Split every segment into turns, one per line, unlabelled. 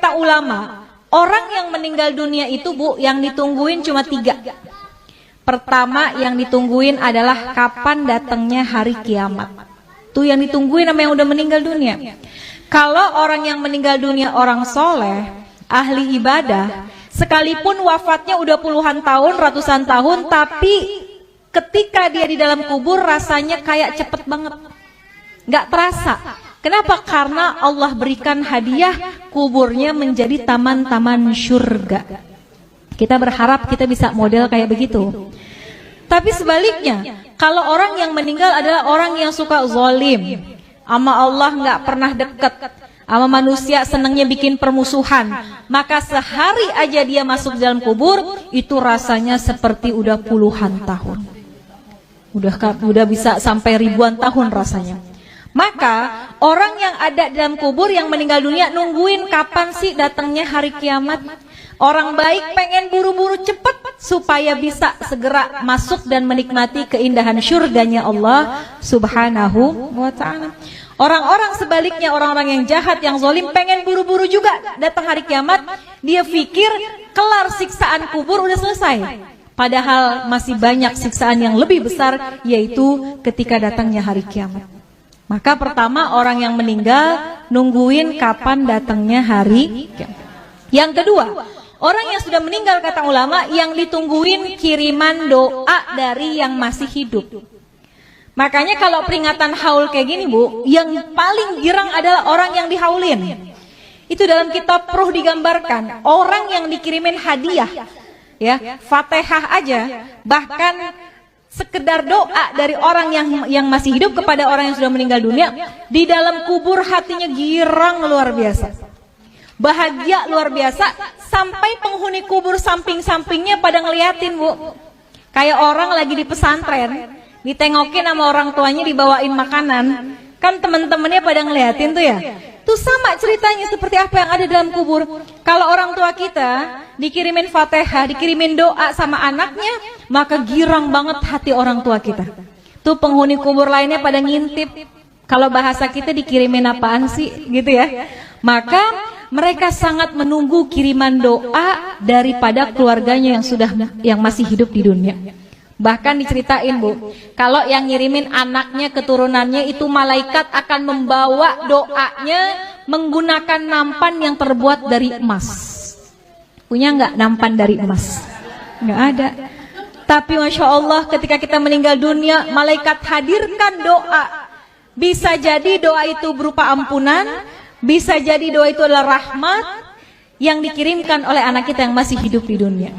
Kata ulama, orang yang meninggal dunia itu Bu, yang ditungguin cuma 3. Pertama yang ditungguin adalah kapan datangnya hari kiamat. Tuh yang ditungguin sama yang udah meninggal dunia. Kalau orang yang meninggal dunia orang soleh, ahli ibadah, sekalipun wafatnya udah puluhan tahun, ratusan tahun, tapi ketika dia di dalam kubur rasanya kayak cepet banget, nggak terasa. Kenapa? Karena Allah berikan hadiah kuburnya menjadi taman-taman surga. Kita berharap kita bisa model kayak begitu. Tapi sebaliknya, kalau orang yang meninggal adalah orang yang suka zalim, sama Allah nggak pernah dekat, sama manusia senangnya bikin permusuhan, maka sehari aja dia masuk dalam kubur itu rasanya seperti udah puluhan tahun, udah bisa sampai ribuan tahun rasanya. Maka orang yang ada dalam kubur yang meninggal dunia nungguin kapan sih datangnya hari kiamat. Orang baik pengen buru-buru cepat supaya bisa segera masuk dan menikmati keindahan surganya Allah Subhanahu wa ta'ala. Orang-orang sebaliknya, orang-orang yang jahat, yang zalim pengen buru-buru juga datang hari kiamat. Dia pikir kelar siksaan kubur udah selesai. Padahal masih banyak siksaan yang lebih besar, yaitu ketika datangnya hari kiamat. Maka pertama orang yang meninggal nungguin kapan datangnya hari kiamat. Yang kedua, orang yang sudah meninggal kata ulama yang ditungguin kiriman doa dari yang masih hidup. Makanya kalau peringatan haul kayak gini Bu, yang paling girang adalah orang yang dihaulin. Itu dalam kitab Ruh digambarkan, orang yang dikirimin hadiah, ya, Fatihah aja, bahkan sekedar doa dari orang yang masih hidup kepada orang yang sudah meninggal dunia, di dalam kubur hatinya girang luar biasa, bahagia luar biasa, sampai penghuni kubur samping-sampingnya pada ngeliatin Bu. Kayak orang lagi di pesantren, ditengokin sama orang tuanya dibawain makanan, kan teman-temannya pada ngeliatin tuh ya. Tuh sama ceritanya seperti apa yang ada dalam kubur. Kalau orang tua kita dikirimin Fatihah, dikirimin doa sama anaknya, maka girang banget hati orang tua kita. Tuh penghuni kubur lainnya pada ngintip, kalau bahasa kita dikirimin apaan sih gitu ya. Maka mereka sangat menunggu kiriman doa daripada keluarganya yang masih hidup di dunia. Bahkan diceritain Bu, kalau yang ngirimin anaknya, keturunannya itu malaikat akan membawa doanya menggunakan nampan yang terbuat dari emas. Punya nggak nampan dari emas? Nggak ada. Tapi Masya Allah ketika kita meninggal dunia, malaikat hadirkan doa. Bisa jadi doa itu berupa ampunan, bisa jadi doa itu adalah rahmat yang dikirimkan oleh anak kita yang masih hidup di dunia.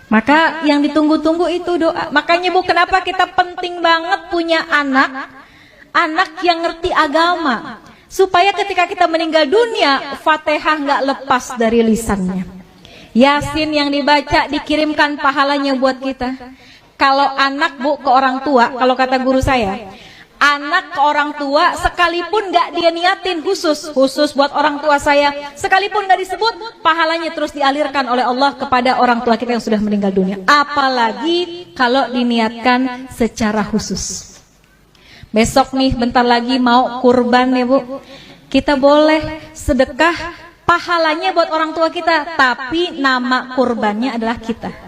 Maka yang ditunggu-tunggu itu doa. Makanya Bu, kenapa kita penting banget punya anak yang ngerti agama, supaya ketika kita meninggal dunia, Fatihah nggak lepas dari lisannya. Yasin yang dibaca dikirimkan pahalanya buat kita. Kalau anak Bu ke orang tua, kalau kata guru saya, anak ke orang tua sekalipun nggak dia niatin khusus buat orang tua saya, sekalipun nggak disebut, pahalanya terus dialirkan oleh Allah kepada orang tua kita yang sudah meninggal dunia. Apalagi kalau diniatkan secara khusus. Besok nih bentar lagi mau kurban ya Bu, kita boleh sedekah pahalanya buat orang tua kita, tapi nama kurbannya adalah kita.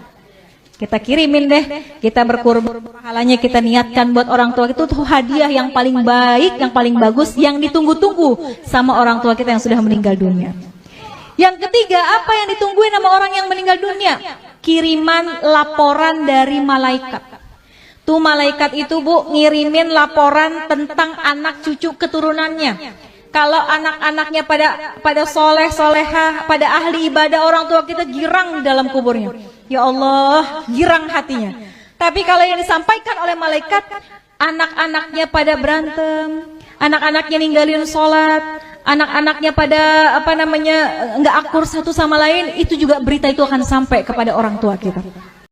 Kita kirimin deh, kita berkurban, pahalanya kita niatkan buat orang tua. Itu tuh hadiah yang paling baik, yang paling bagus, yang ditunggu-tunggu sama orang tua kita yang sudah meninggal dunia. Yang ketiga, apa yang ditungguin sama orang yang meninggal dunia? Kiriman laporan dari malaikat. Tuh malaikat itu Bu ngirimin laporan tentang anak cucu keturunannya. Kalau anak-anaknya pada soleh, solehah, pada ahli ibadah, orang tua kita girang di dalam kuburnya. Ya Allah, girang hatinya. Tapi kalau yang disampaikan oleh malaikat, anak-anaknya pada berantem, anak-anaknya ninggalin sholat, anak-anaknya pada nggak akur satu sama lain, itu juga berita itu akan sampai kepada orang tua kita.